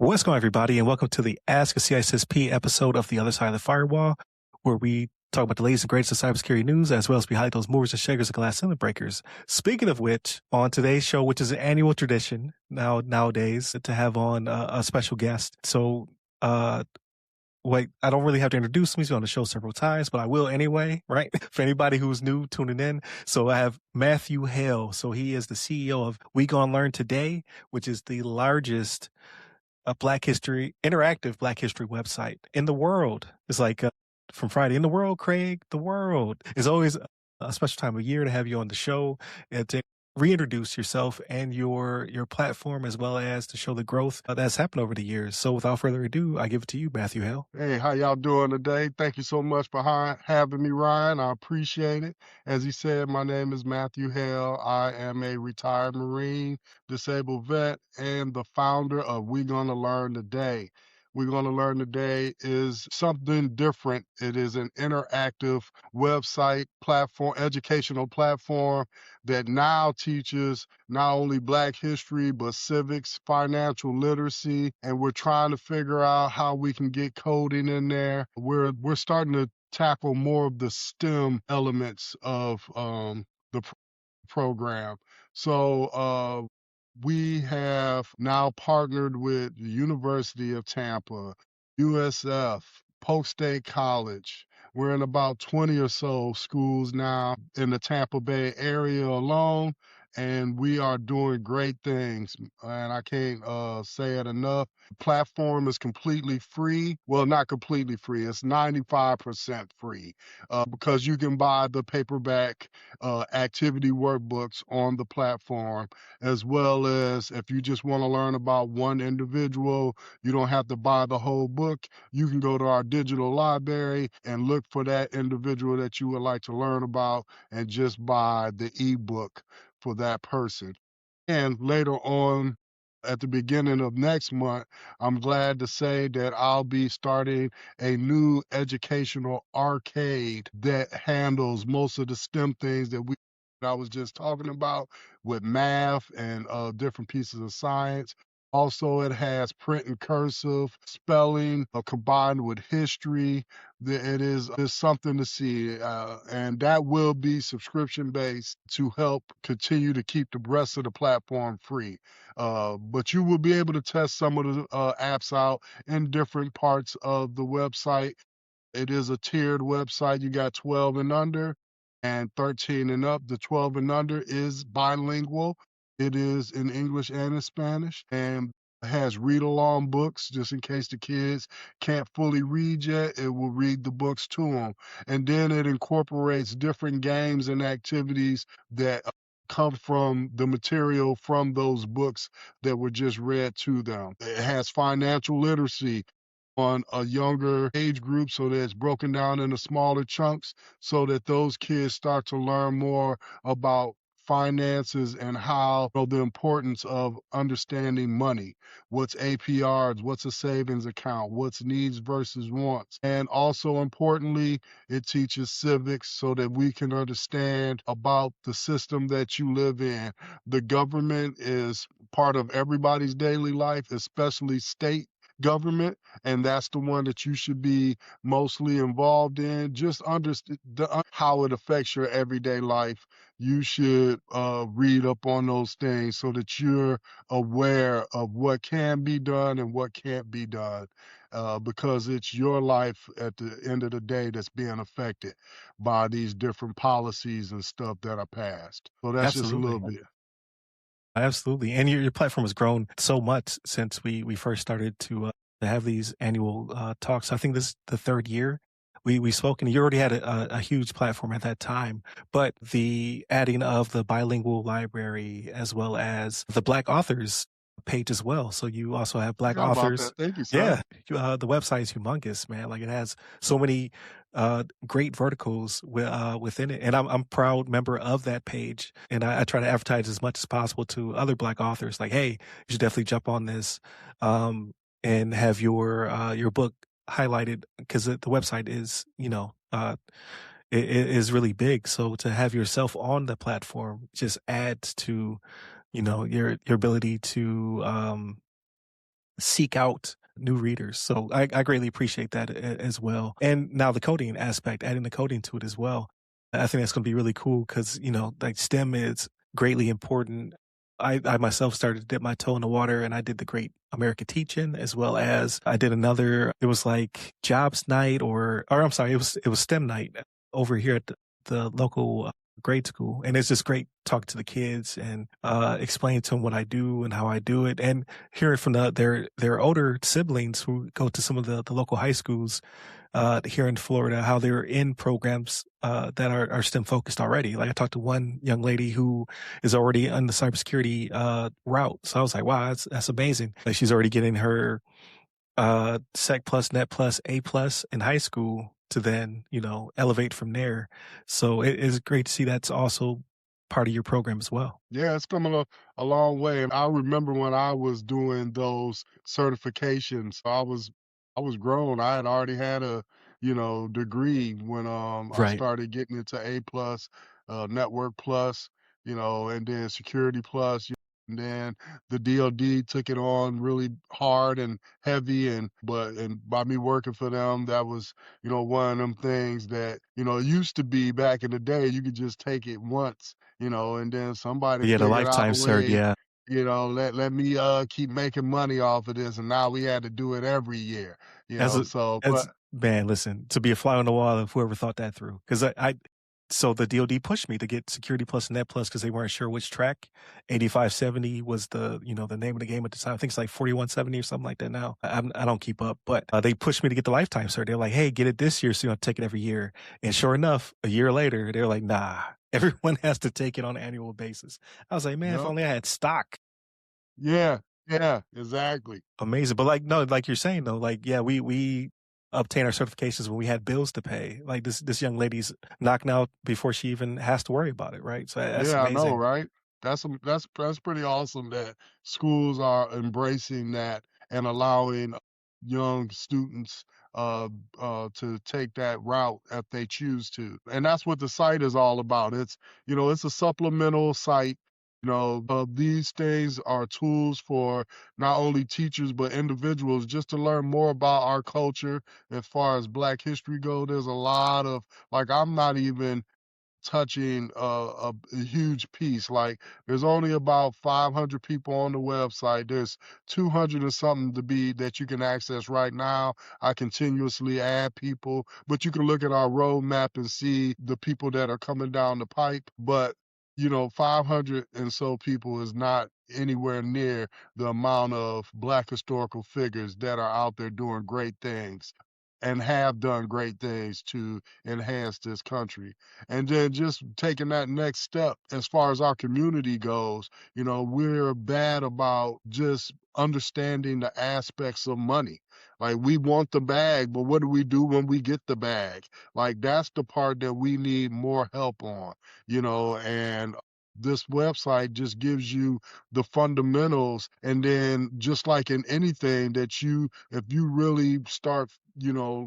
What's going on, everybody, and welcome to the Ask a CISSP episode of The Other Side of the Firewall, where we talk about the latest and greatest of cybersecurity news, as well as behind those movers and shakers and glass ceiling breakers. Speaking of which, on today's show, which is an annual tradition nowadays, to have on a special guest. So, wait, I don't really have to introduce him. He's been on the show several times, but I will anyway, right? For anybody who's new tuning in. So I have Matthew Hale. So he is the CEO of We Gonna Learn Today, which is the largest interactive Black history website in the world. It's like from Friday in the world, Craig, the world. It's always a special time of year to have you on the show and to reintroduce yourself and your platform, as well as to show the growth that's happened over the years. So without further ado, I give it to you, Matthew Hale. Hey, how y'all doing today? Thank you so much for having me, Ryan. I appreciate it. As he said, my name is Matthew Hale. I am a retired Marine, disabled vet, and the founder of We Gonna Learn Today. We Gonna Learn Today is something different. It is an interactive website platform, educational platform that now teaches not only Black history, but civics, financial literacy, and we're trying to figure out how we can get coding in there. We're starting to tackle more of the STEM elements of the program. So we have now partnered with the University of Tampa, USF, Polk State College. We're in about 20 or so schools now in the Tampa Bay area alone, and we are doing great things. And I can't say it enough. The platform is completely free. Well, not completely free. It's 95% free because you can buy the paperback activity workbooks on the platform, as well as if you just want to learn about one individual, you don't have to buy the whole book. You can go to our digital library and look for that individual that you would like to learn about and just buy the ebook for that person. And later on, at the beginning of next month, I'm glad to say that I'll be starting a new educational arcade that handles most of the STEM things that I was just talking about with math and different pieces of science. Also, it has print and cursive, spelling combined with history. It is something to see, and that will be subscription-based to help continue to keep the rest of the platform free. But you will be able to test some of the apps out in different parts of the website. It is a tiered website. You got 12 and under and 13 and up. The 12 and under is bilingual. It is in English and in Spanish, and has read-along books just in case the kids can't fully read yet. It will read the books to them. And then it incorporates different games and activities that come from the material from those books that were just read to them. It has financial literacy on a younger age group so that it's broken down into smaller chunks so that those kids start to learn more about finances and how the importance of understanding money. What's APRs, what's a savings account, what's needs versus wants. And also importantly, it teaches civics so that we can understand about the system that you live in. The government is part of everybody's daily life, especially state government, and that's the one that you should be mostly involved in. Just understand how it affects your everyday life. You should read up on those things so that you're aware of what can be done and what can't be done, because it's your life at the end of the day that's being affected by these different policies and stuff that are passed. So that's just a little bit. Absolutely. And your platform has grown so much since we first started to have these annual talks. I think this is the third year we spoke, and you already had a huge platform at that time. But the adding of the bilingual library, as well as the Black authors page as well. So you also have Black authors. Thank you, sir. Yeah, the website is humongous, man. Like, it has so many great verticals within it, and I'm a proud member of that page. And I try to advertise as much as possible to other Black authors. Like, hey, you should definitely jump on this and have your book highlighted, because the website is it is really big. So to have yourself on the platform just adds to your ability to seek out new readers. So I greatly appreciate that as well. And now the coding aspect, adding the coding to it as well. I think that's going to be really cool because, like STEM is greatly important. I myself started to dip my toe in the water and I did the Great American Teaching as well as I did another, it was like jobs night or I'm sorry, it was STEM night over here at the local grade school. And it's just great talking to the kids and explaining to them what I do and how I do it. And hearing from their older siblings who go to some of the local high schools here in Florida, how they're in programs that are STEM focused already. Like I talked to one young lady who is already on the cybersecurity route. So I was like, wow, that's amazing. Like she's already getting her Sec plus, Net plus, A plus in high school to then, elevate from there. So it is great to see that's also part of your program as well. Yeah, it's coming a long way. And I remember when I was doing those certifications, I was grown. I had already had a, degree when I Right. started getting into A plus, network plus, and then security plus, and then the DoD took it on really hard and heavy and by me working for them, that was, one of them things that, it used to be back in the day, you could just take it once, and then somebody Yeah, the figured out lifetime a cert. way, Yeah. let me keep making money off of this, and now we had to do it every year, As a so as but man, listen, to be a fly on the wall of whoever thought that through. Because so the DoD pushed me to get Security Plus and Net Plus because they weren't sure which track. 8570 was the name of the game at the time. I think it's like 4170 or something like that now. I don't keep up, but they pushed me to get the lifetime cert. They're like, hey, get it this year so you don't take it every year. And sure enough, a year later, they're like, nah, everyone has to take it on an annual basis. I was like, man, if yep. only I had stock. Yeah, yeah, exactly. Amazing. But like, no, like you're saying though, like, yeah, we obtain our certifications when we had bills to pay. Like this young lady's knocking out before she even has to worry about it, right? So that's Yeah, I know, amazing. right? That's pretty awesome that schools are embracing that and allowing young students to take that route if they choose to. And that's what the site is all about. It's a supplemental site. These things are tools for not only teachers but individuals just to learn more about our culture as far as Black history go. There's a lot of like I'm not even touching a huge piece. Like there's only about 500 people on the website. There's 200 and something to be that you can access right now. I continuously add people, but you can look at our roadmap and see the people that are coming down the pipe. But 500 and so people is not anywhere near the amount of Black historical figures that are out there doing great things and have done great things to enhance this country. And then just taking that next step as far as our community goes, we're bad about just understanding the aspects of money. Like we want the bag, but what do we do when we get the bag? Like that's the part that we need more help on, and this website just gives you the fundamentals. And then just like in anything that if you really start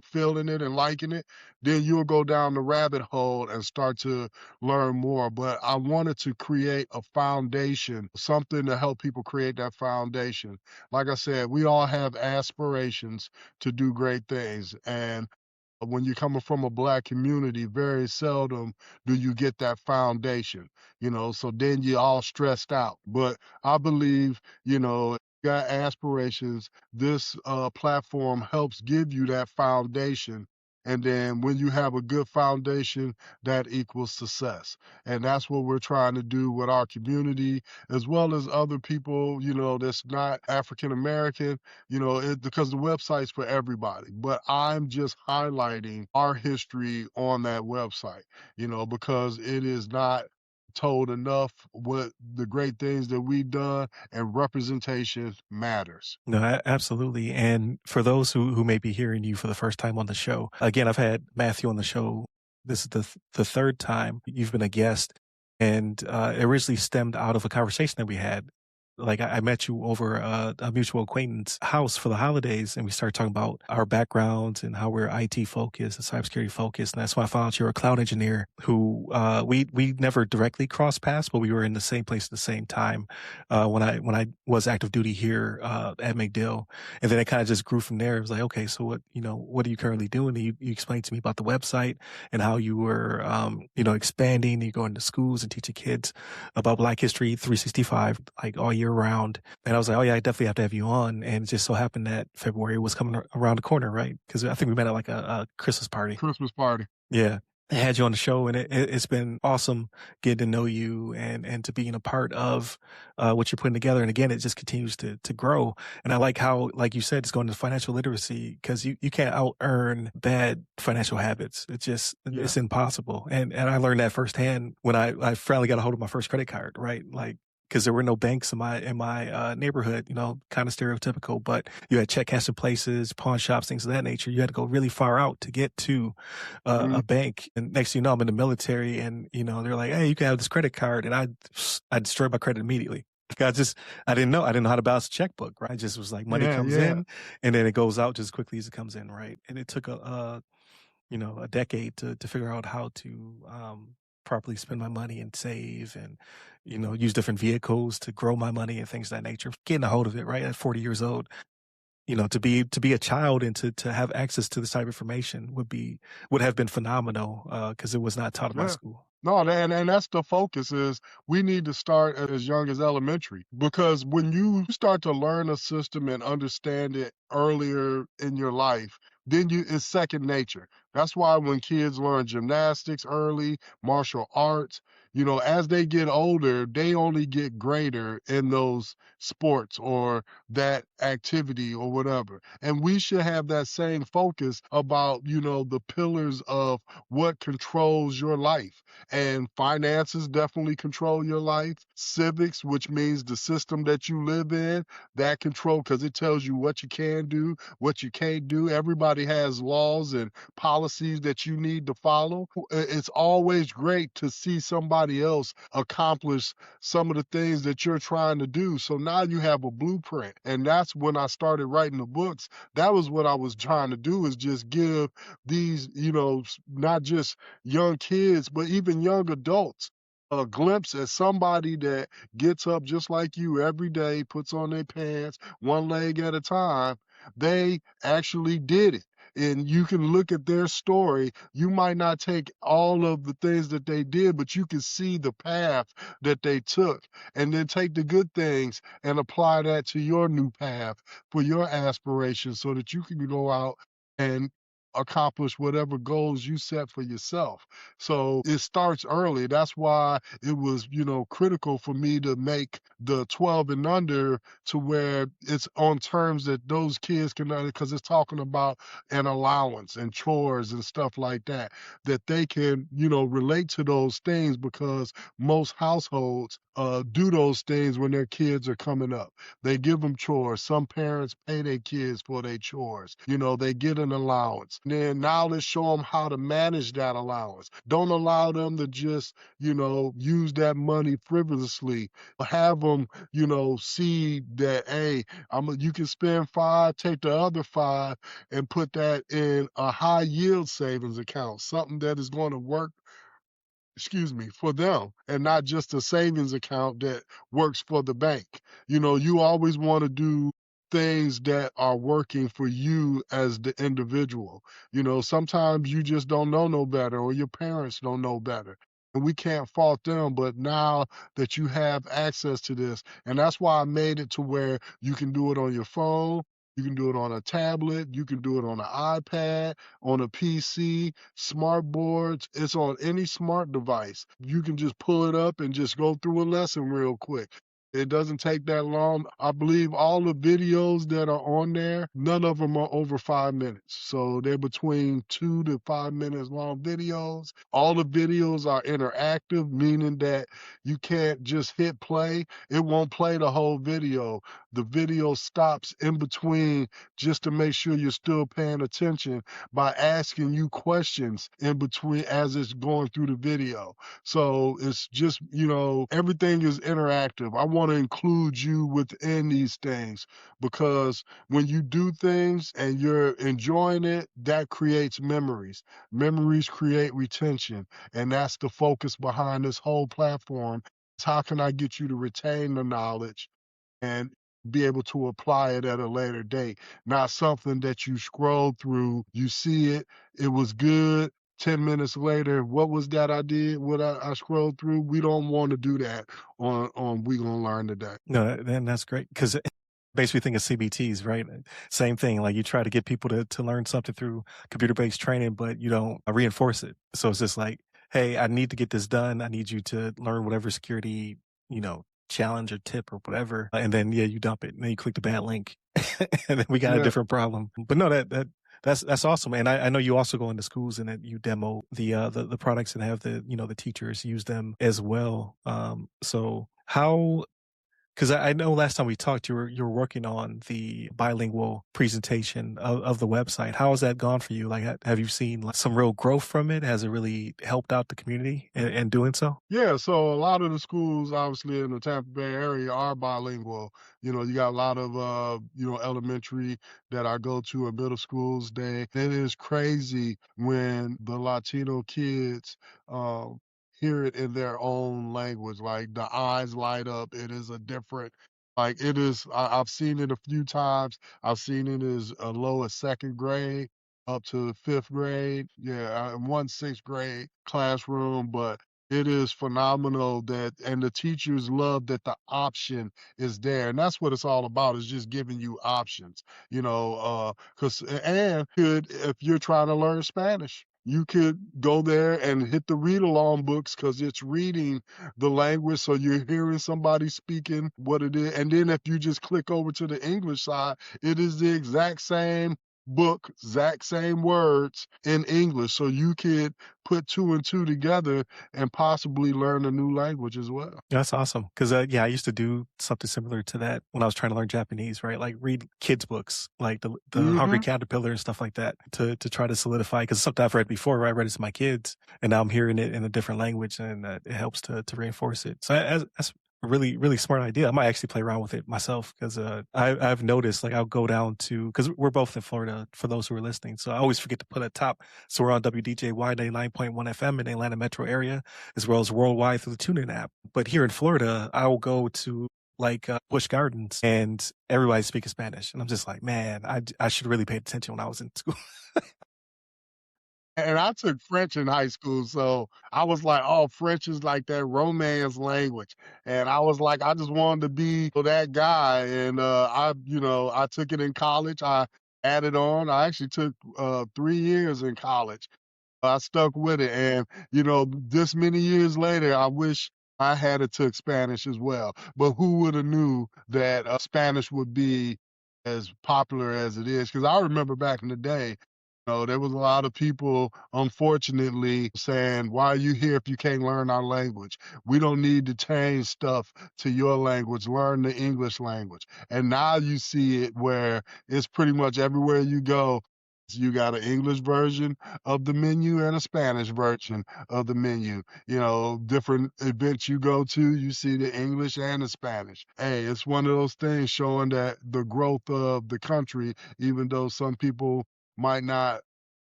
feeling it and liking it, then you'll go down the rabbit hole and start to learn more. But I wanted to create a foundation, something to help people create that foundation. Like I said, we all have aspirations to do great things. And when you're coming from a Black community, very seldom do you get that foundation, so then you're all stressed out. But I believe, got aspirations, this platform helps give you that foundation. And then when you have a good foundation, that equals success. And that's what we're trying to do with our community, as well as other people, that's not African American, because the website's for everybody. But I'm just highlighting our history on that website, because it is not told enough what the great things that we've done, and representation matters. No, absolutely. And for those who may be hearing you for the first time on the show, again, I've had Matthew on the show. This is the third time you've been a guest, and it originally stemmed out of a conversation that we had like I met you over a mutual acquaintance house for the holidays, and we started talking about our backgrounds and how we're IT focused and cybersecurity focused. And that's when I found out you're a cloud engineer who we never directly crossed paths, but we were in the same place at the same time when I was active duty here at McDill. And then it kind of just grew from there. It was like, okay, so what are you currently doing? And you explained to me about the website and how you were expanding. You going to schools and teaching kids about Black History 365 like all year round. And I was like, oh yeah, I definitely have to have you on. And it just so happened that February was coming around the corner, right? Because I think we met at like a Christmas party. Christmas party. Yeah. I had you on the show, and it's been awesome getting to know you and to being a part of what you're putting together. And again, it just continues to grow. And I like how, like you said, it's going to financial literacy, because you can't out earn bad financial habits. It's impossible. And I learned that firsthand when I finally got a hold of my first credit card, right? Like, because there were no banks in my neighborhood, kind of stereotypical, but you had check cashing places, pawn shops, things of that nature. You had to go really far out to get to a bank. And next thing you know, I'm in the military, and they're like, "Hey, you can have this credit card," and I destroyed my credit immediately. I didn't know how to balance a checkbook, right? I just was like, money comes in, and then it goes out just as quickly as it comes in, right? And it took a decade to figure out how to properly spend my money and save and, use different vehicles to grow my money and things of that nature. Getting a hold of it, right, at 40 years old, to be a child and to have access to this type of information would have been phenomenal, because it was not taught in my school. No, and that's the focus is we need to start as young as elementary, because when you start to learn a system and understand it earlier in your life, then it's second nature. That's why when kids learn gymnastics early, martial arts, as they get older, they only get greater in those sports or that activity or whatever. And we should have that same focus about, the pillars of what controls your life. And finances definitely control your life. Civics, which means the system that you live in, that control, because it tells you what you can do, what you can't do. Everybody has laws and policies that you need to follow. It's always great to see somebody else accomplish some of the things that you're trying to do. So now you have a blueprint. And that's when I started writing the books. That was what I was trying to do, is just give these, not just young kids, but even young adults, a glimpse at somebody that gets up just like you every day, puts on their pants, one leg at a time. They actually did it. And you can look at their story. You might not take all of the things that they did, but you can see the path that they took, and then take the good things and apply that to your new path for your aspirations, so that you can go out and accomplish whatever goals you set for yourself. So it starts early. That's why it was, critical for me to make the 12 and under to where it's on terms that those kids can, because it's talking about an allowance and chores and stuff like that, that they can, relate to those things, because most households do those things when their kids are coming up. They give them chores. Some parents pay their kids for their chores. They get an allowance. Then now let's show them how to manage that allowance. Don't allow them to just, use that money frivolously. Have them, see that, hey, you can spend 5, take the other 5 and put that in a high yield savings account, something that is going to work, for them, and not just a savings account that works for the bank. You always want to do things that are working for you as the individual. Sometimes you just don't know no better, or your parents don't know better. And we can't fault them, but now that you have access to this, and that's why I made it to where you can do it on your phone, you can do it on a tablet, you can do it on an iPad, on a PC, smart boards. It's on any smart device. You can just pull it up and just go through a lesson real quick. It doesn't take that long. I believe all the videos that are on there, none of them are over 5 minutes. So they're between 2 to 5 minutes long videos. All the videos are interactive, meaning that you can't just hit play. It won't play the whole video. The video stops in between just to make sure you're still paying attention by asking you questions in between as it's going through the video. So it's just, everything is interactive. I want to include you within these things because when you do things and you're enjoying it, that creates memories. Memories create retention, and that's the focus behind this whole platform. It's how can I get you to retain the knowledge and be able to apply it at a later date. Not something that you scroll through, you see it, it was good. 10 minutes later, what was that I did? What I scrolled through? We don't want to do that on We Gonna Learn Today. No, then that's great because it makes me think of CBTs, right? Same thing. Like you try to get people to learn something through computer based training, but you don't reinforce it. So it's just like, hey, I need to get this done. I need you to learn whatever security, challenge or tip or whatever. And then yeah, you dump it and then you click the bad link, and then we got a Yeah. different problem. But no, that's awesome. And I know you also go into schools and that you demo the products and have the teachers use them as well. So how because I know last time we talked, you were working on the bilingual presentation of the website. How has that gone for you? Like, have you seen like some real growth from it? Has it really helped out the community in doing so? Yeah, so a lot of the schools, obviously in the Tampa Bay area, are bilingual. You got a lot of elementary that I go to and middle schools. It is crazy when the Latino kids hear it in their own language. Like the eyes light up. It is a different. Like it is. I've seen it a few times. I've seen it as low as second grade up to fifth grade. Yeah, one sixth grade classroom, but it is phenomenal and the teachers love that the option is there. And that's what it's all about is just giving you options, if you're trying to learn Spanish, you could go there and hit the read along books because it's reading the language. So you're hearing somebody speaking what it is. And then if you just click over to the English side, it is the exact same book, exact same words in English. So you could put two and two together and possibly learn a new language as well. That's awesome. Because yeah, I used to do something similar to that when I was trying to learn Japanese, right? Like read kids books, like the Hungry Hmm. Caterpillar and stuff like that, to try to solidify. Because it's something I've read before, right? I read it to my kids, and now I'm hearing it in a different language, and it helps to reinforce it. So that's a really really smart idea. I might actually play around with it myself because I've noticed like I'll go down to because we're both in Florida for those who are listening, so I always forget to put at top. So we're on WDJY 99.1 FM in the Atlanta metro area as well as worldwide through the TuneIn app. But here in Florida, I will go to like Busch Gardens and everybody's speaking Spanish. And I'm just like, man, I should really pay attention when I was in school. And I took French in high school, so I was like, "Oh, French is like that romance language." And I was like, I just wanted to be that guy. And I took it in college. I added on. I actually took 3 years in college. I stuck with it, and this many years later, I wish I had it took Spanish as well. But who would have knew that Spanish would be as popular as it is? Because I remember back in the day, there was a lot of people, unfortunately, saying, "Why are you here if you can't learn our language? We don't need to change stuff to your language. Learn the English language." And now you see it where it's pretty much everywhere you go. You got an English version of the menu and a Spanish version of the menu. Different events you go to, you see the English and the Spanish. Hey, it's one of those things showing that the growth of the country, even though some people might not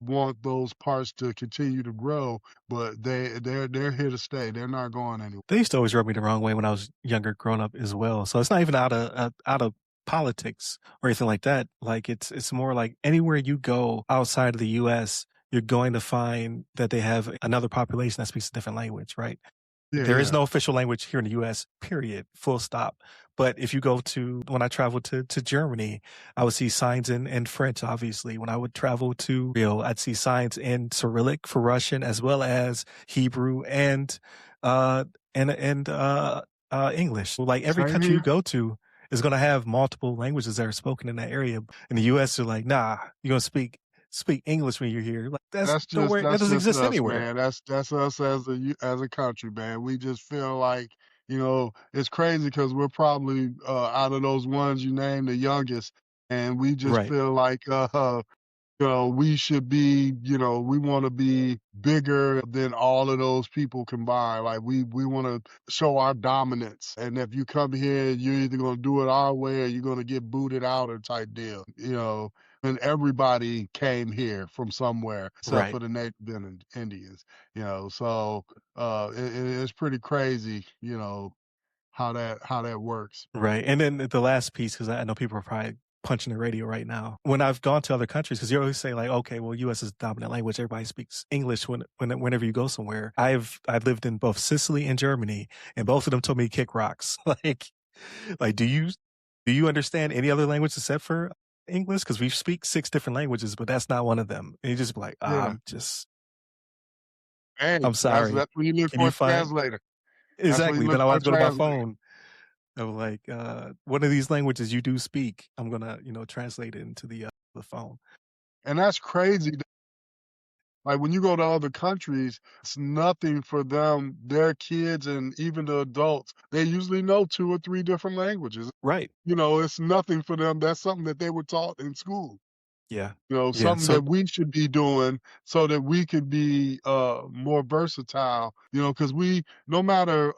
want those parts to continue to grow, but they're here to stay. They're not going anywhere. They used to always rub me the wrong way when I was younger, growing up as well. So it's not even out of politics or anything like that. Like it's more like anywhere you go outside of the U.S., you're going to find that they have another population that speaks a different language, right? Yeah, There is yeah. no official language here in the US, period, full stop. But if you go when I traveled to Germany, I would see signs in French, obviously. When I would travel to Rio, I'd see signs in Cyrillic for Russian, as well as Hebrew uh, and English. So, like every Same country you here. go to is going to have multiple languages that are spoken in that area. In the US, they're like, nah, you're going to speak English when you're here. Like That's just that that's doesn't just exist us, anywhere. man. That's us as a country, man. We just feel like, it's crazy because we're probably out of those ones you named the youngest, and we just Right. feel like we should be, we want to be bigger than all of those people combined. Like we want to show our dominance. And if you come here, you're either going to do it our way or you're going to get booted out or type deal, And everybody came here from somewhere except Right. for the Native Indians, So it's pretty crazy, how that works. Right. And then the last piece, because I know people are probably punching the radio right now. When I've gone to other countries, because you always say like, okay, well, U.S. is the dominant language. Everybody speaks English whenever you go somewhere. I've lived in both Sicily and Germany, and both of them told me to kick rocks. Like, do you understand any other language except for English? Because we speak 6 different languages, but that's not one of them. And you just be like, Yeah. Hey, I'm that's sorry. that's when you look Can for you a find translator. That's when you exactly? look Then I for want a to go to my translator. phone. I'm like, one of these languages you do speak, I'm gonna, translate it into the phone. And that's crazy. Like when you go to other countries, it's nothing for them. Their kids and even the adults, they usually know 2 or 3 different languages. Right. It's nothing for them. That's something that they were taught in school. Yeah. Yeah. Something So that we should be doing so that we could be more versatile, because we no matter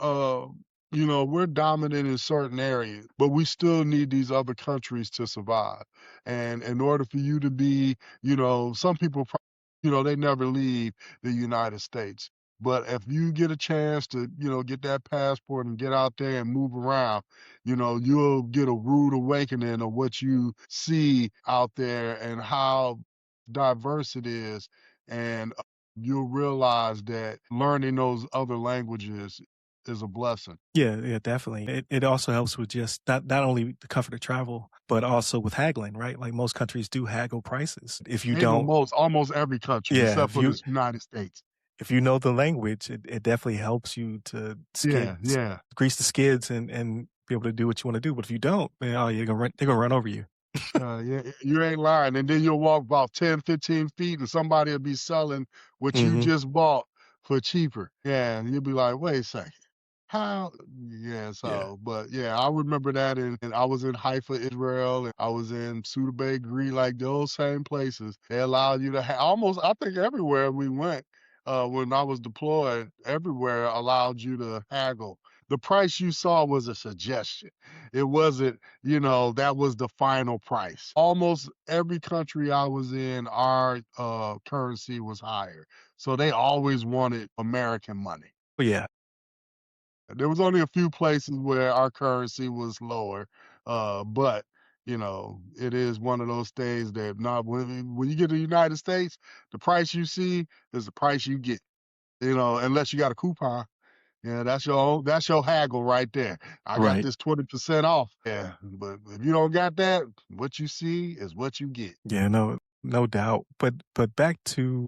we're dominant in certain areas, but we still need these other countries to survive. And in order for you to be, some people they never leave the United States. But if you get a chance to, get that passport and get out there and move around, you'll get a rude awakening of what you see out there and how diverse it is. And you'll realize that learning those other languages is a blessing. yeah, yeah, definitely. It also helps with just not only the comfort of travel, but also with haggling, right? Like most countries do haggle prices. If you Ain't no don't, most, almost every country yeah, except for the United States. if you know the language, it definitely helps you to Yeah, yeah. grease the skids and be able to do what you want to do. But if you don't, then, oh, they're gonna run over you. Yeah, you ain't lying. And then you'll walk about 10, 15 feet and somebody will be selling what you Hmm. just bought for cheaper. Yeah, and you'll be like, wait a second. How? Yeah, Yeah. but yeah, I remember that. And I was in Haifa, Israel, and I was in Suda Bay, Greece, like those same places. They allowed you to almost, I think everywhere we went, when I was deployed, everywhere allowed you to haggle. The price you saw was a suggestion. It wasn't, that was the final price. Almost every country I was in, our currency was higher. So they always wanted American money. But yeah, There was only a few places where our currency was lower, but it is one of those things that not when you get to the United States, the price you see is the price you get. Unless you got a coupon. Yeah, that's your haggle right there. I got right. this 20% off. Yeah, but if you don't got that, what you see is what you get. Yeah, no doubt. But back to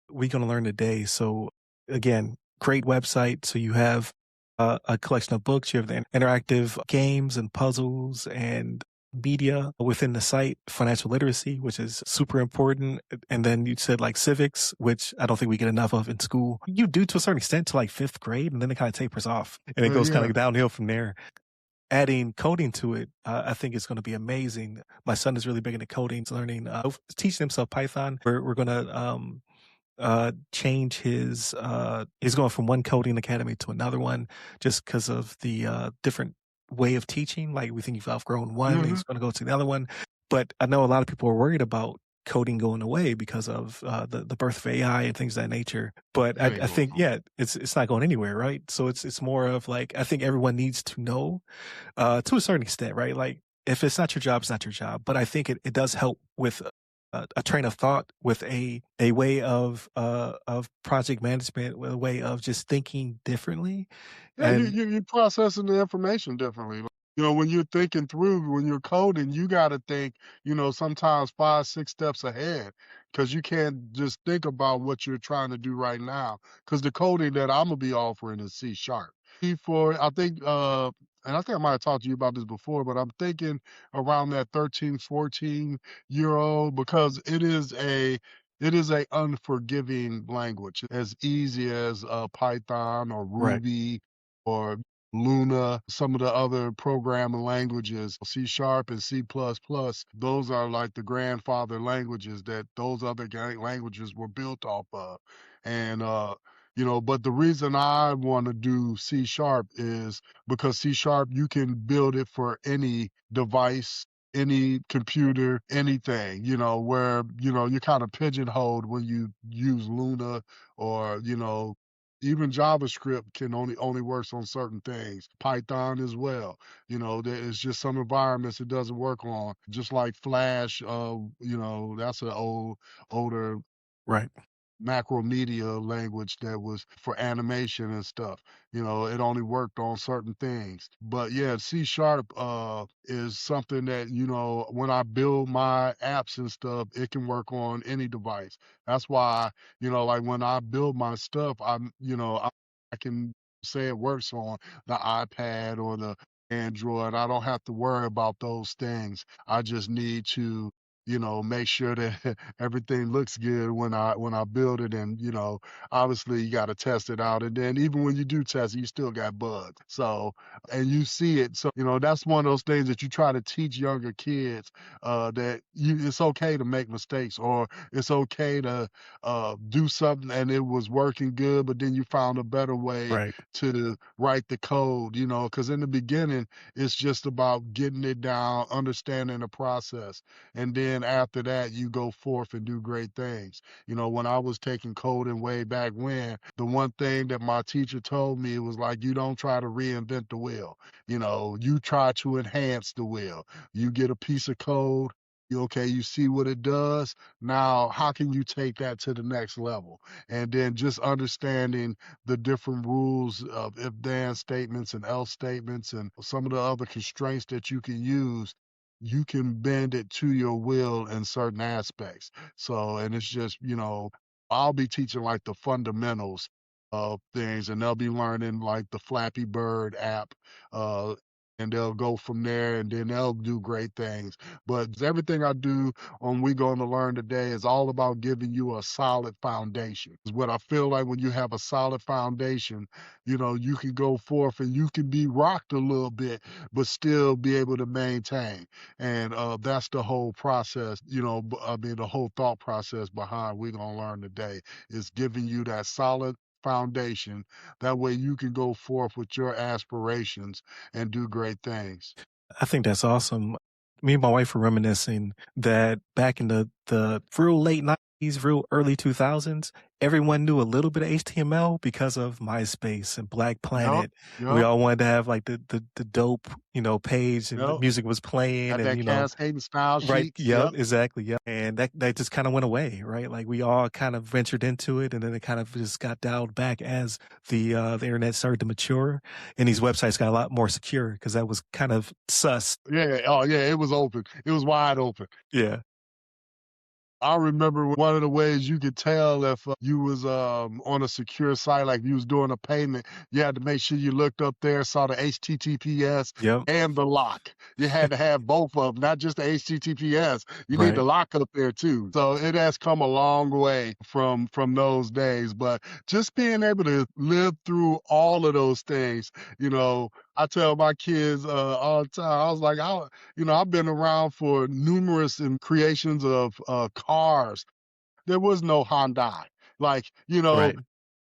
we gonna learn today. So again, great website. So you have a collection of books. You have the interactive games and puzzles and media within the site. Financial literacy, which is super important. And then you said like civics, which I don't think we get enough of in school. You do to a certain extent to like 5th grade, and then it kind of tapers off, and it goes kind Yeah. of downhill from there. Adding coding to it, I think it's going to be amazing. My son is really big into coding, learning, teaching himself Python. We're going to change he's going from one coding academy to another one just because of the different way of teaching. Like we think you've outgrown one, Hmm. he's going to go to the other one. But I know a lot of people are worried about coding going away because of the birth of AI and things of that nature. But It ain't I going think, yeah, it's not going anywhere, right? So it's more of like, I think everyone needs to know to a certain extent, right? Like if it's not your job, it's not your job. But I think it does help with a train of thought, with a way of project management, with a way of just thinking differently. Yeah, And you're processing the information differently. When you're thinking through, when you're coding, you got to think, sometimes 5, 6 steps ahead, because you can't just think about what you're trying to do right now. Because the coding that I'm gonna be offering is C sharp. I think, and I think I might have talked to you about this before, but I'm thinking around that 13, 14-year old, because it is a unforgiving language, as easy as Python or right, Ruby or Luna, some of the other programming languages, C Sharp and C++, those are like the grandfather languages that those other languages were built off of. And, but the reason I want to do C Sharp is because C Sharp, you can build it for any device, any computer, anything, where, you're kind of pigeonholed when you use Luna or, even JavaScript can only works on certain things. Python as well. There's just some environments it doesn't work on. Just like Flash, that's an older Right. macro media language that was for animation and stuff. It only worked on certain things. But yeah, C sharp is something that, when I build my apps and stuff, it can work on any device. That's why, like when I build my stuff, I can say it works on the iPad or the Android. I don't have to worry about those things. I just need to make sure that everything looks good when I build it. And, obviously you got to test it out. And then even when you do test it, you still got bugs. So, and you see it. So, that's one of those things that you try to teach younger kids, that it's okay to make mistakes, or it's okay to do something and it was working good, but then you found a better way Right. to write the code, because in the beginning, it's just about getting it down, understanding the process. And then after that, you go forth and do great things. When I was taking coding way back when, the one thing that my teacher told me was like, you don't try to reinvent the wheel. You try to enhance the wheel. You get a piece of code. You see what it does. Now, how can you take that to the next level? And then just understanding the different rules of if then statements and else statements and some of the other constraints that you can use, you can bend it to your will in certain aspects. So, and it's just, I'll be teaching like the fundamentals of things, and they'll be learning like the Flappy Bird app, uh, and they'll go from there, and then they'll do great things. But everything I do on We Going to Learn Today is all about giving you a solid foundation. Is what I feel like when you have a solid foundation, you can go forth and you can be rocked a little bit, but still be able to maintain. And that's the whole process, the whole thought process behind We're Gonna Learn Today is giving you that solid foundation. That way you can go forth with your aspirations and do great things. I think that's awesome. Me and my wife were reminiscing that back in the real late 90s, real early 2000s, everyone knew a little bit of HTML because of MySpace and Black Yep, Planet. We yep, all wanted to have like the dope, page, and the yep. music was playing, Got and that cascading style right. sheets. Yep. Yep. Exactly. Yep. And that just kind of went away, right? Like we all kind of ventured into it, and then it kind of just got dialed back as the internet started to mature, and these websites got a lot more secure because that was kind of sus. Yeah. Oh, yeah. It was open. It was wide open. Yeah. I remember one of the ways you could tell if you was on a secure site, like you was doing a payment, you had to make sure you looked up there, saw the HTTPS Yep. and the lock. You had to have both of them, not just the HTTPS. You need the Right. lock up there too. So it has come a long way from those days. But just being able to live through all of those things, I tell my kids all the time. I was like, I've been around for numerous creations of cars. There was no Hyundai. Like, Right.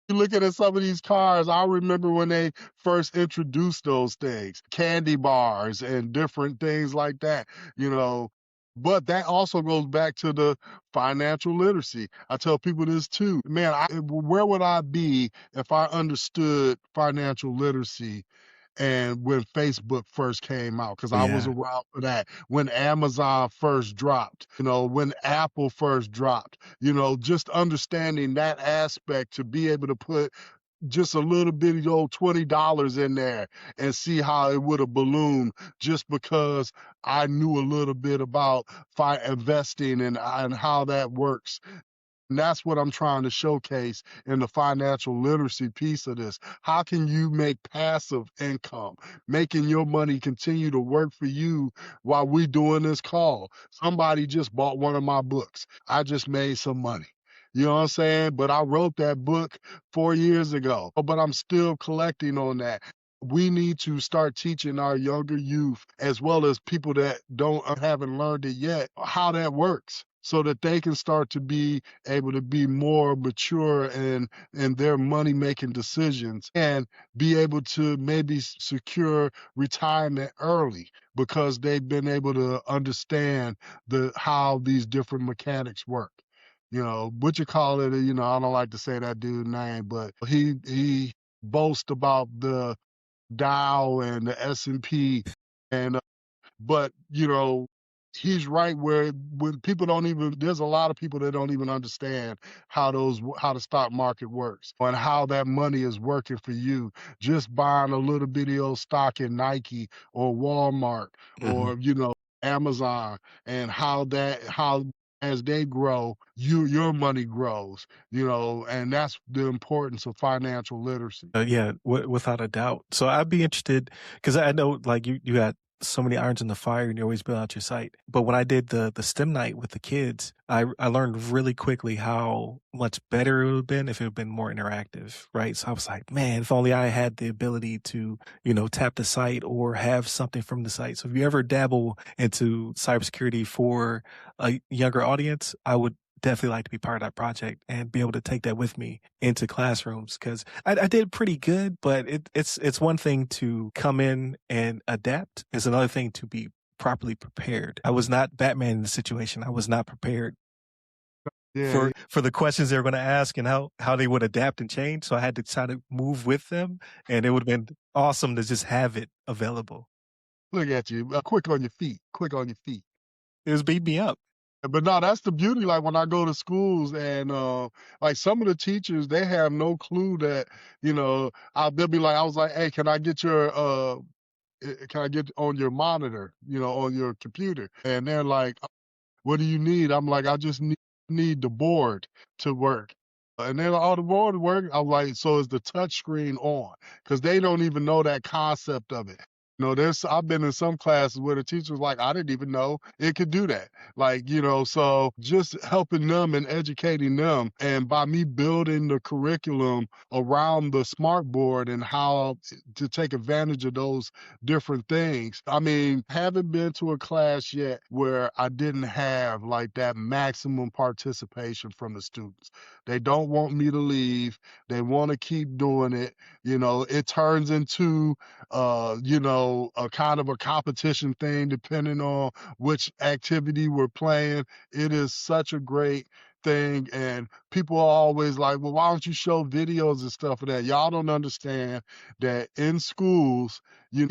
looking at some of these cars, I remember when they first introduced those things, candy bars and different things like that, you know. But that also goes back to the financial literacy. I tell people this too. Man, where would I be if I understood financial literacy and when Facebook first came out, because Oh I was yeah. around for that, when Amazon first dropped, when Apple first dropped, just understanding that aspect to be able to put just a little bitty old $20 in there and see how it would have ballooned just because I knew a little bit about investing and how that works. And that's what I'm trying to showcase in the financial literacy piece of this. How can you make passive income, making your money continue to work for you while we doing this call? Somebody just bought one of my books. I just made some money. You know what I'm saying? But I wrote that book 4 years ago, but I'm still collecting on that. we need to start teaching our younger youth, as well as people that haven't learned it yet, how that works, so that they can start to be able to be more mature in their money making decisions, and be able to maybe secure retirement early because they've been able to understand how these different mechanics work. What you call it, I don't like to say that dude's name, but he boasts about the Dow and the S&P, and but he's right where when people don't even there's a lot of people that don't even understand how the stock market works and how that money is working for you, just buying a little bitty old stock in Nike or Walmart Hmm. or Amazon, and how as they grow, your money grows, and that's the importance of financial literacy. Yeah, without a doubt. So I'd be interested because I know like you got so many irons in the fire and you always build out your site. But when I did the STEM night with the kids, I learned really quickly how much better it would have been if it had been more interactive, right? So I was like, man, if only I had the ability to, tap the site or have something from the site. So if you ever dabble into cybersecurity for a younger audience, I would definitely like to be part of that project and be able to take that with me into classrooms because I did pretty good, but it's one thing to come in and adapt. It's another thing to be properly prepared. I was not Batman in the situation. I was not prepared Yeah, for the questions they were going to ask and how they would adapt and change. So I had to try to move with them, and it would have been awesome to just have it available. look at you, quick on your feet, quick on your feet. It was beat me up. But no, that's the beauty. Like when I go to schools, and like some of the teachers, they have no clue that they'll be like, I was like, hey, can I get on your monitor, on your computer? And they're like, what do you need? I'm like, I just need the board to work. And they're like, oh, the board work. I'm like, so is the touch screen on? Because they don't even know that concept of it. I've been in some classes where the teacher was like, I didn't even know it could do that. Like, so just helping them and educating them. And by me building the curriculum around the smart board and how to take advantage of those different things. I mean, haven't been to a class yet where I didn't have like that maximum participation from the students. They don't want me to leave. They want to keep doing it. It turns into a kind of a competition thing depending on which activity we're playing. It is such a great thing, and people are always like, well, why don't you show videos and stuff of that? Y'all don't understand that in schools,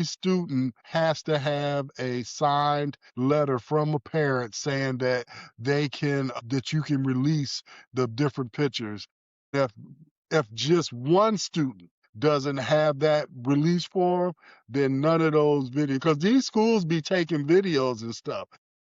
student has to have a signed letter from a parent saying that that you can release the different pictures. If just one student doesn't have that release form, then none of those videos, because these schools be taking videos and stuff.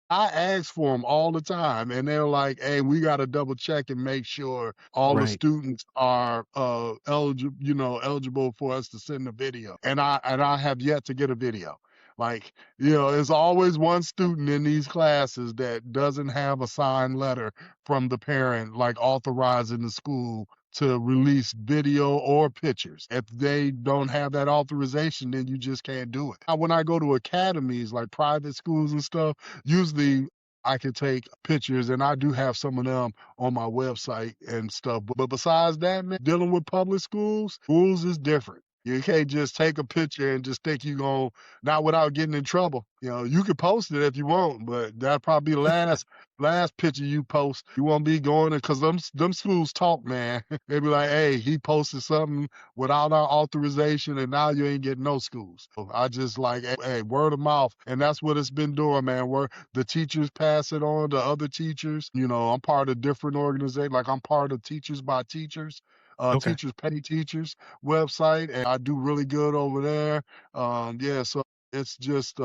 I ask for them all the time, and they're like, "Hey, we got to double check and make sure all the Right. students are eligible for us to send a video." And I have yet to get a video. Like, there's always one student in these classes that doesn't have a signed letter from the parent, like authorizing the school to release video or pictures. If they don't have that authorization, then you just can't do it. Now, when I go to academies, like private schools and stuff, usually I can take pictures, and I do have some of them on my website and stuff. But besides that, man, dealing with public schools is different. You can't just take a picture and just think you're going, not without getting in trouble. You can post it if you want, but that'll probably be the last picture you post. You won't be going, because them schools talk, man. They be like, hey, he posted something without our authorization, and now you ain't getting no schools. So I just like, hey, word of mouth. And that's what it's been doing, man. Where the teachers pass it on to other teachers. I'm part of different organizations. Like I'm part of Teachers by Teachers. Okay. Teachers Pay Teachers website, and I do really good over there. Yeah, so it's just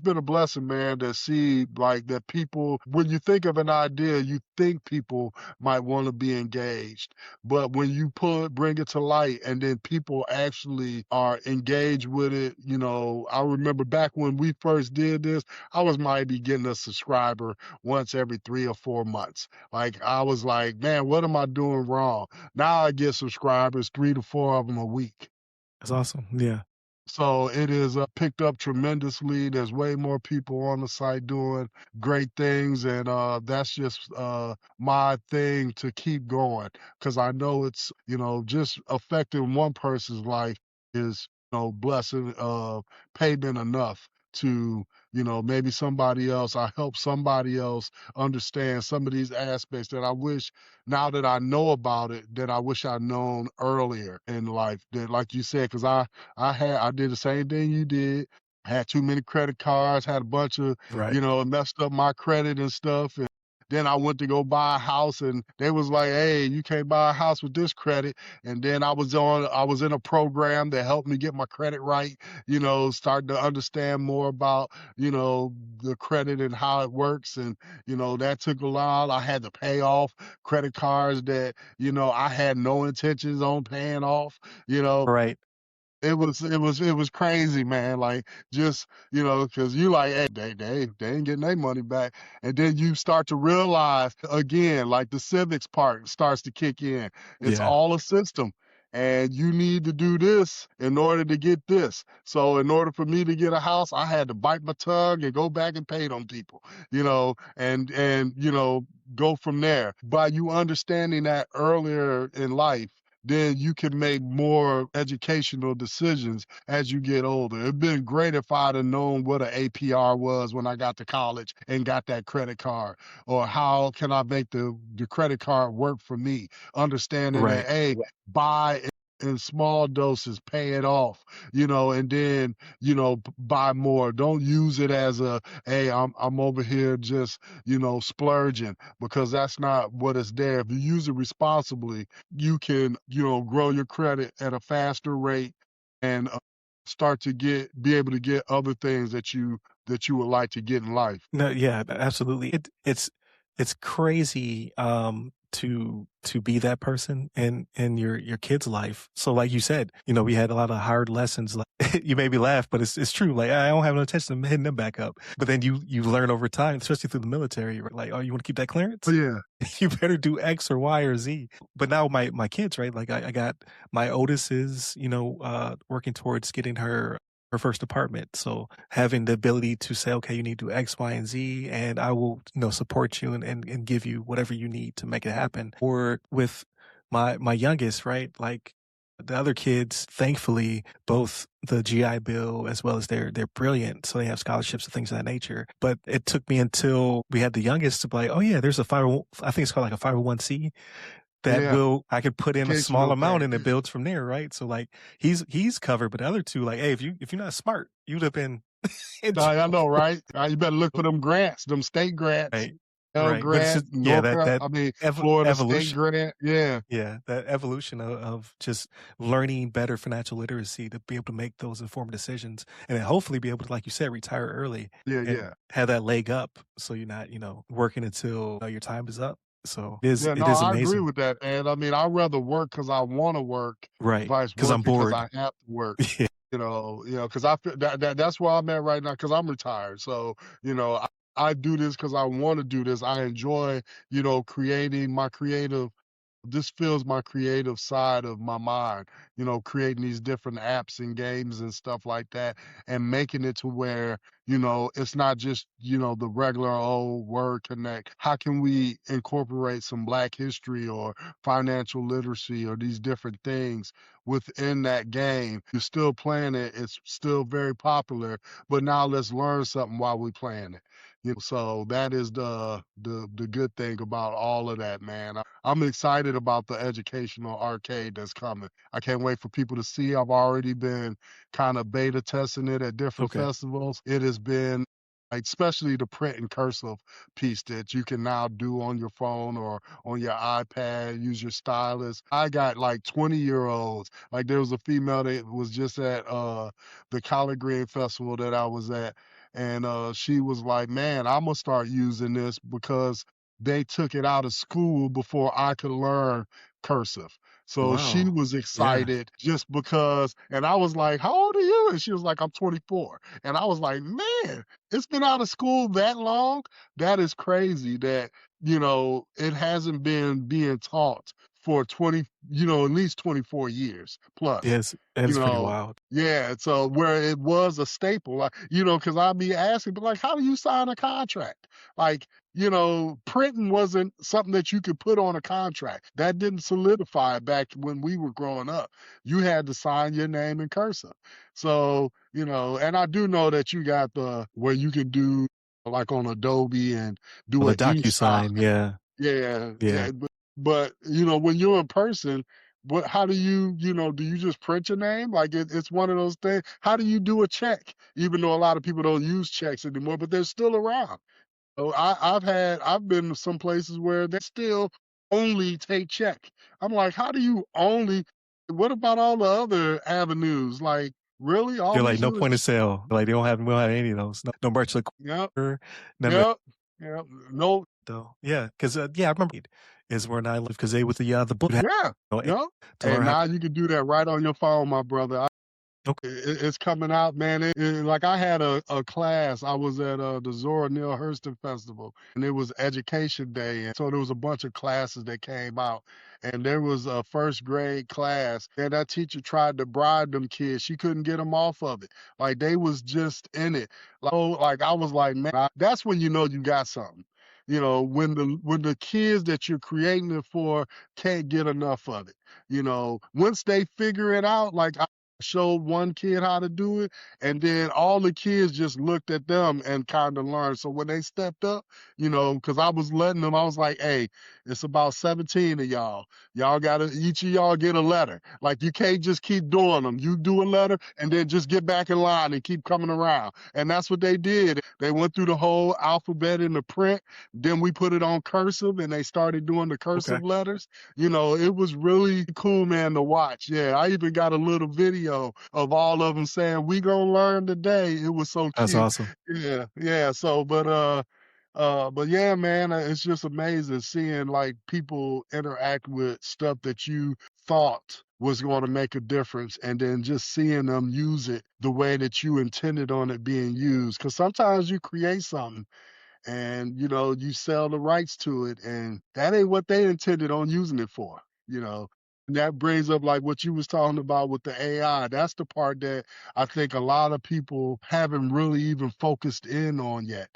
been a blessing, man, to see like that people, when you think of an idea, you think people might want to be engaged. But when you bring it to light, and then people actually are engaged with it, I remember back when we first did this, I was maybe getting a subscriber once every 3 or 4 months. Like I was like, man, what am I doing wrong? Now I get subscribers, 3 to 4 of them a week. That's awesome. Yeah. So it is picked up tremendously. There's way more people on the site doing great things, and that's just my thing to keep going because I know it's just affecting one person's life is blessing payment enough to maybe somebody else. I help somebody else understand some of these aspects that I wish now that I know about it that I wish I'd known earlier in life. That like you said, because I did the same thing you did. Had too many credit cards, had a bunch of, Right. messed up my credit and stuff. And then I went to go buy a house and they was like, hey, you can't buy a house with this credit. And then I was in a program that helped me get my credit right, starting to understand more about, the credit and how it works. And, that took a while. I had to pay off credit cards that, I had no intentions on paying off, you know, Right. it was crazy, man. Like just because you like, hey, they ain't getting their money back, and then you start to realize again, like the civics part starts to kick in. It's Yeah. all a system, and you need to do this in order to get this. So in order for me to get a house, I had to bite my tongue and go back and pay them people, and go from there. By you understanding that earlier in life, then you can make more educational decisions as you get older. It'd been great if I'd have known what an APR was when I got to college and got that credit card, or how can I make the credit card work for me? Understanding that, Right. hey, buy in small doses, pay it off, and then buy more. Don't use it as a, hey, I'm over here just splurging, because that's not what it's there. If you use it responsibly, you can, grow your credit at a faster rate and start to be able to get other things that you would like to get in life. No, yeah, absolutely. It's crazy to be that person in your kid's life. So like you said, we had a lot of hard lessons. Like you made me laugh, but it's true. Like I don't have no intention of hitting them back up. But then you learn over time, especially through the military, right? Like, oh, you want to keep that Oh clearance? yeah, You better do X or Y or Z. But now my kids, right? Like I got my oldest is, working towards getting her first apartment. So having the ability to say, okay, you need to do X, Y, and Z, and I will, support you and give you whatever you need to make it happen. Or with my youngest, right? Like the other kids, thankfully, both the GI Bill as well as they're brilliant, so they have scholarships and things of that nature. But it took me until we had the youngest to be like, oh yeah, there's a 50, I think it's called like a 501c that yeah. I could put in a small Occasional amount pay. and it builds from there, right? So like he's covered, but the other two, like, hey, if you're not smart, you'd have been in I know, trouble. right? You better look for them grants, them state grants, Right. Pell Right. But it's Grant, just yeah, I mean Florida State evolution. Grant. Yeah, Yeah, that evolution of just learning better financial literacy to be able to make those informed decisions and then hopefully be able to, like you said, retire early yeah, and yeah. have that leg up so you're not, working until your time is up. So it is Yeah, it no, is I agree amazing. with that, and I mean, I'd rather work because I want to work, Right. vice Because I'm versa, because bored. I have to work. Yeah. Because I feel that's where I'm at right now, because I'm retired. So, I do this because I want to do this. I enjoy, creating my creative. This fills my creative side of my mind, creating these different apps and games and stuff like that, and making it to where, it's not just, the regular old word connect. How can we incorporate some Black history or financial literacy or these different things within that game? You're still playing it, it's still very popular, but now let's learn something while we're playing it. So that is the good thing about all of that, man. I'm excited about the educational arcade that's coming. I can't wait for people to see. I've already been kind of beta testing it at different Okay. festivals. It has been like, especially the print and cursive piece that you can now do on your phone or on your iPad, use your stylus. I got like 20-year-olds. Like there was a female that was just at the Collard Green Festival that I was at, and she was like, "Man, I'm gonna start using this because they took it out of school before I could learn cursive." So she Wow. was Yeah. excited just because, and I was like, "How old are you?" And she was like, "I'm 24." And I was like, "Man, it's been out of school that long? That is crazy that, it hasn't been being taught for 20, at least 24 years plus, Yes, and you it's pretty know. wild. Yeah, so where it was a staple, like, because I'd be asking, but like, how do you sign a contract? Like, printing wasn't something that you could put on a contract. That didn't solidify back when we were growing up. You had to sign your name in cursive. So, and I do know that you got the where you can do like on Adobe and Well, do the an e-sign. DocuSign, yeah, Yeah, yeah. yeah, but when you're in person, how do do you just print your name? Like it's one of those things. How do you do a check? Even though a lot of people don't use checks anymore, but they're still around. So I've been to some places where they still only take check. I'm like, how do you only? What about all the other avenues? Like, really, all You're we like, "No do point of is sale." Like, we don't have any of those. No merchant yep, acquirer, none of that yep, yep. No, though. Yeah, 'cause, yeah, I remember is where I live 'cause they with the book had, yeah, yep. to And learn how now to you can do that right on your phone, my brother. okay. It's coming out, man. Like I had a class. I was at the Zora Neale Hurston Festival, and it was Education Day, and so there was a bunch of classes that came out, and there was a first grade class, and that teacher tried to bribe them kids. She couldn't get them off of it. Like they was just in it. Like I was like, man, that's when you know you got something. When the kids that you're creating it for can't get enough of it. Once they figure it out, like showed one kid how to do it, and then all the kids just looked at them and kind of learned. So when they stepped up, because I was letting them, I was like, hey, it's about 17 of y'all. Y'all gotta each of y'all get a letter. Like you can't just keep doing them. You do a letter and then just get back in line and keep coming around. And that's what they did. They went through the whole alphabet in the print. Then we put it on cursive and they started doing the Okay. cursive letters. It was really cool, man, to watch. Yeah, I even got a little video of all of them saying, "We gonna learn today." It was so That's cute. awesome. Yeah, yeah. So, but yeah, man, it's just amazing seeing like people interact with stuff that you thought was going to make a difference, and then just seeing them use it the way that you intended on it being used. Because sometimes you create something and you sell the rights to it and that ain't what they intended on using it for you know and that brings up like what you was talking about with the AI. That's the part that I think a lot of people haven't really even focused in on yet,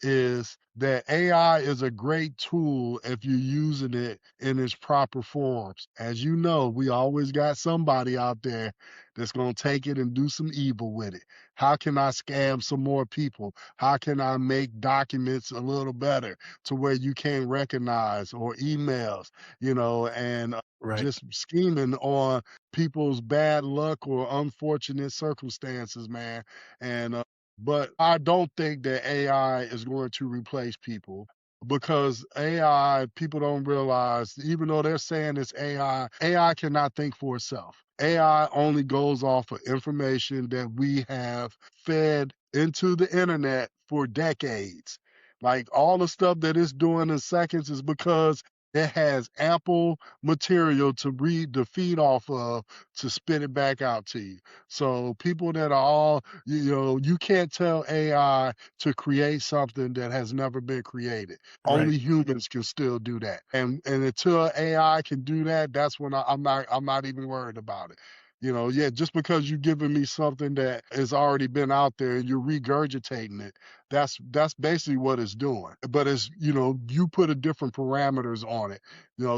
is that AI is a great tool if you're using it in its proper forms. As you know, we always got somebody out there that's going to take it and do some evil with it. How can I scam some more people? How can I make documents a little better to where you can't recognize, or emails, and Right. just scheming on people's bad luck or unfortunate circumstances, man. And but I don't think that AI is going to replace people, because AI, people don't realize, even though they're saying it's AI cannot think for itself. AI only goes off of information that we have fed into the internet for decades. Like all the stuff that it's doing in seconds is because it has ample material to read, to feed off of, to spit it back out to you. So people that are all, you can't tell AI to create something that has never been created. Right. Only humans can still do that. And until AI can do that, that's when I'm not even worried about it. Yeah, just because you're giving me something that has already been out there and you're regurgitating it, that's basically what it's doing. But it's, you put a different parameters on it.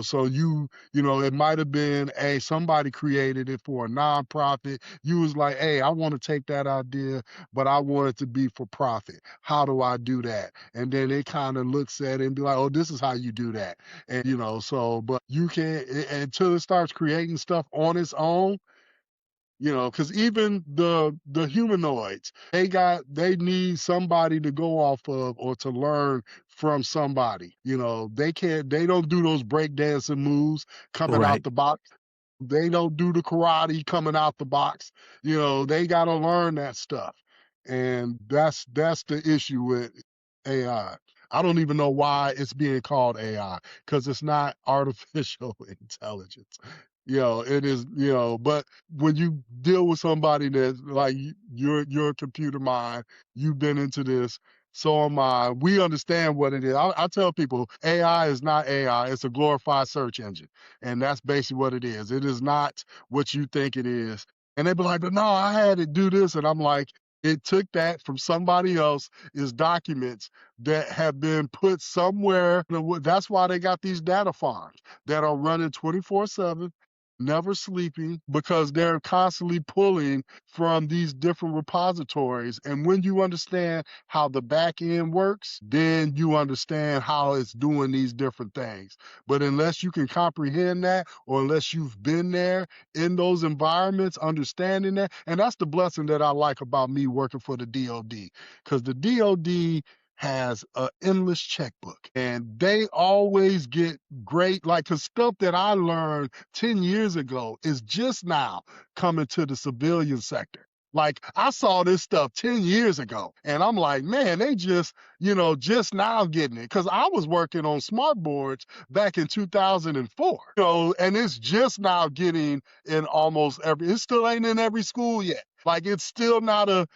So it might have been, hey, somebody created it for a nonprofit. You was like, hey, I want to take that idea, but I want it to be for profit. How do I do that? And then it kind of looks at it and be like, oh, this is how you do that. And so, but you can't until it starts creating stuff on its own. Because even the humanoids, they need somebody to go off of or to learn from somebody. They don't do those breakdancing moves coming out Right. the box. They don't do the karate coming out the box. They got to learn that stuff. And that's the issue with AI. I don't even know why it's being called AI, because it's not artificial intelligence. It is, but when you deal with somebody that's like you're a computer mind, you've been into this So am I. We understand what it is. I tell people AI is not AI. It's a glorified search engine. And that's basically what it is. It is not what you think it is. And they be like, but no, I had it do this. And I'm like, it took that from somebody else, is documents that have been put somewhere. That's why they got these data farms that are running 24/7, never sleeping, because they're constantly pulling from these different repositories. And when you understand how the back end works, then you understand how it's doing these different things. But unless you can comprehend that, or unless you've been there in those environments, understanding that, and that's the blessing that I like about me working for the DoD, because the DoD has an endless checkbook, and they always get great, like, cause stuff that I learned 10 years ago is just now coming to the civilian sector. Like, I saw this stuff 10 years ago, and I'm like, man, they just, just now getting it. Cause I was working on smart boards back in 2004, and it's just now getting in almost it still ain't in every school yet. Like, it's still not a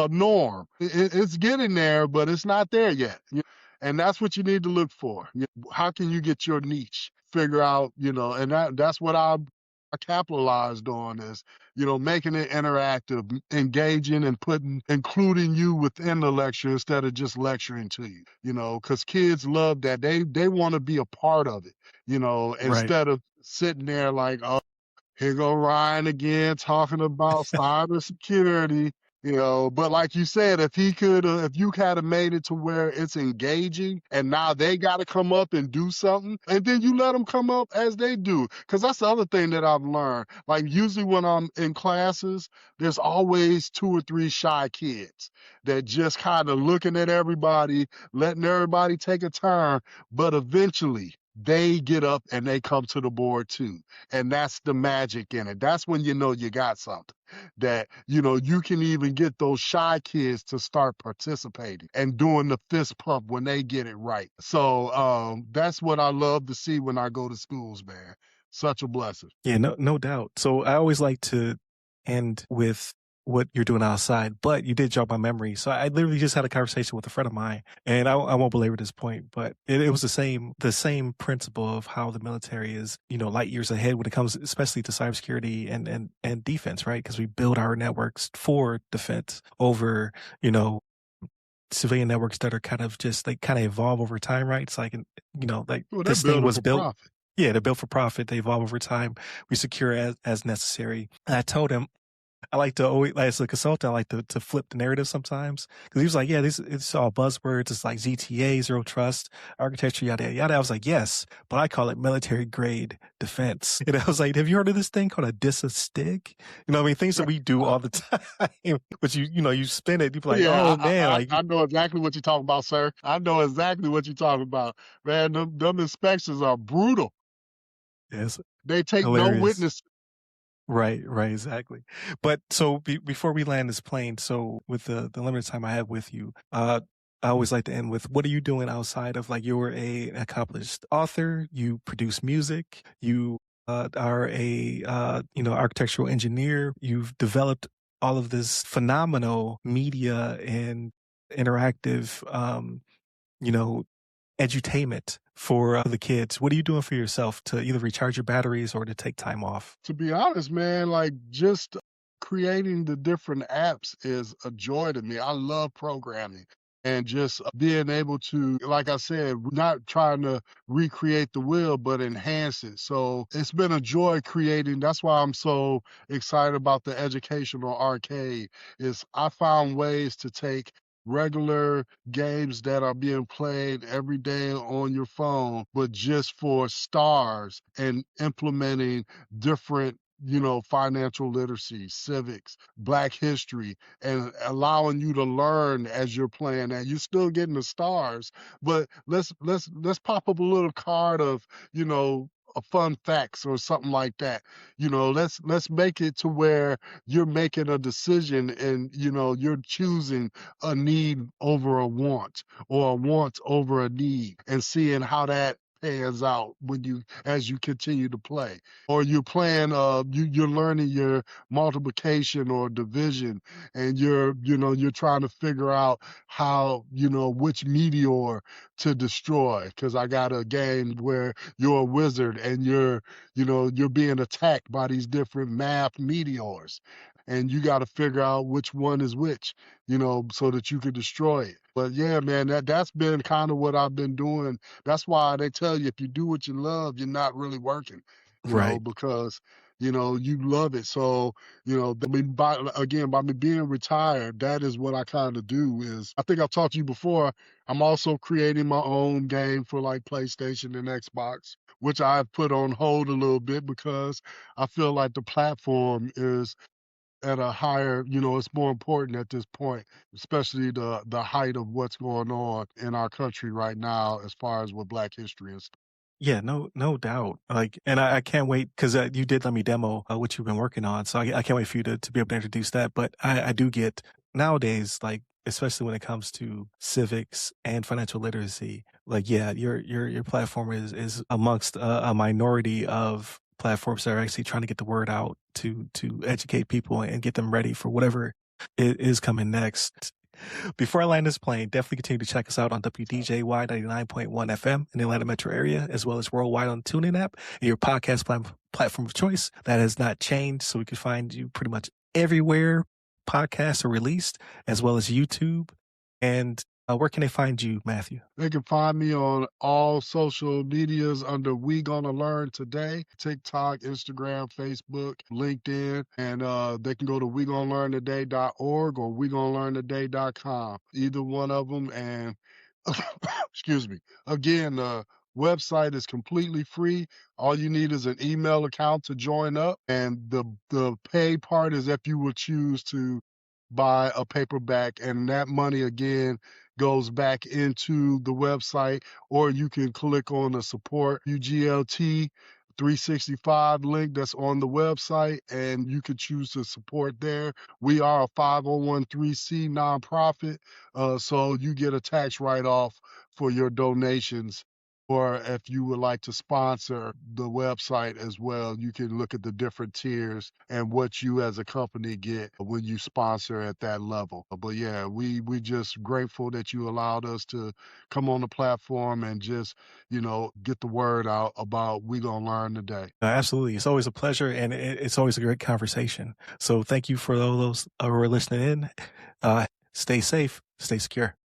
norm. It's getting there, but it's not there yet. And that's what you need to look for. How can you get your niche? Figure out, and that's what I capitalized on, is, making it interactive, engaging, and including you within the lecture instead of just lecturing to you, because kids love that. They want to be a part of it, Right. instead of sitting there like, oh, here go Ryan again talking about cybersecurity, But like you said, if you had have made it to where it's engaging, and now they got to come up and do something, and then you let them come up as they do. Because that's the other thing that I've learned. Like, usually when I'm in classes, there's always 2 or 3 shy kids that just kind of looking at everybody, letting everybody take a turn, but eventually they get up and they come to the board too. And that's the magic in it. That's when you know you got something. That, you can even get those shy kids to start participating and doing the fist pump when they get it right. So that's what I love to see when I go to schools, man. Such a blessing. Yeah, no doubt. So I always like to end with what you're doing outside, but you did jog my memory. So I literally just had a conversation with a friend of mine, and I won't belabor this point, but it was the same principle of how the military is, light years ahead when it comes, especially to cybersecurity and defense, right? Because we build our networks for defense over, civilian networks that are kind of just, they kind of evolve over time, right? It's like, like Well, they're this thing building was for built. profit. Yeah, they're built for profit. They evolve over time. We secure as necessary. And I told him, I like to always, like, as a consultant, I like to flip the narrative sometimes. Because he was like, yeah, it's all buzzwords. It's like ZTA, zero trust, architecture, yada, yada, yada. I was like, yes, but I call it military grade defense. And I was like, have you heard of this thing called a disastig? I mean, things that we do all the time. But you spin it, you be like, Yeah, oh man, like, I know exactly what you're talking about, sir. I know exactly what you're talking about. Man, them inspections are brutal. yes, They take no hilarious. witness. Right, exactly. But so before we land this plane, so with the limited time I have with you, I always like to end with, what are you doing outside of, like, you're an accomplished author, you produce music, you are a architectural engineer, you've developed all of this phenomenal media and interactive edutainment for the kids. What are you doing for yourself to either recharge your batteries or to take time off? To be honest, man, like, just creating the different apps is a joy to me. I love programming, and just being able to, like I said, not trying to recreate the wheel, but enhance it. So it's been a joy creating. That's why I'm so excited about the educational arcade. Is I found ways to take regular games that are being played every day on your phone, but just for stars, and implementing different, financial literacy, civics, Black history, and allowing you to learn as you're playing. And you're still getting the stars, but let's pop up a little card of, a fun facts or something like that. Let's make it to where you're making a decision, and you're choosing a need over a want, or a want over a need, and seeing how that pans out as you continue to play. Or you're playing, you're learning your multiplication or division, and you're trying to figure out how, which meteor to destroy. Because I got a game where you're a wizard and you're being attacked by these different math meteors, and you got to figure out which one is which, so that you could destroy it. But yeah, man, that's been kind of what I've been doing. That's why they tell you, if you do what you love, you're not really working, Right. because you love it. So, I mean, by me being retired, that is what I kind of do. Is, I think I've talked to you before, I'm also creating my own game for like PlayStation and Xbox, which I've put on hold a little bit because I feel like the platform is at a higher, it's more important at this point, especially the height of what's going on in our country right now as far as with Black history and stuff. Yeah, no doubt. Like, and I can't wait because you did let me demo what you've been working on, so I can't wait for you to be able to introduce that. But I do get nowadays, like, especially when it comes to civics and financial literacy, like, yeah, your platform is amongst a minority of platforms that are actually trying to get the word out to educate people and get them ready for whatever is coming next. Before I land this plane, definitely continue to check us out on WDJY 99.1 FM in the Atlanta metro area, as well as worldwide on the TuneIn app and your podcast platform of choice. That has not changed, so we can find you pretty much everywhere podcasts are released, as well as YouTube. And where can they find you, Matthew? They can find me on all social medias under We Gonna Learn Today: TikTok, Instagram, Facebook, LinkedIn, and they can go to wegonalearntoday.org or wegonalearntoday.com. Either one of them, and excuse me. Again, the website is completely free. All you need is an email account to join up, and the pay part is if you would choose to buy a paperback, and that money again goes back into the website, or you can click on the support UGLT 365 link that's on the website, and you can choose to support there. We are a 501(c) nonprofit, so you get a tax write-off for your donations. Or if you would like to sponsor the website as well, you can look at the different tiers and what you as a company get when you sponsor at that level. But yeah, we just grateful that you allowed us to come on the platform and just, get the word out about We Gonna Learn Today. Absolutely. It's always a pleasure, and it's always a great conversation. So thank you for all those who are listening in. Stay safe, stay secure.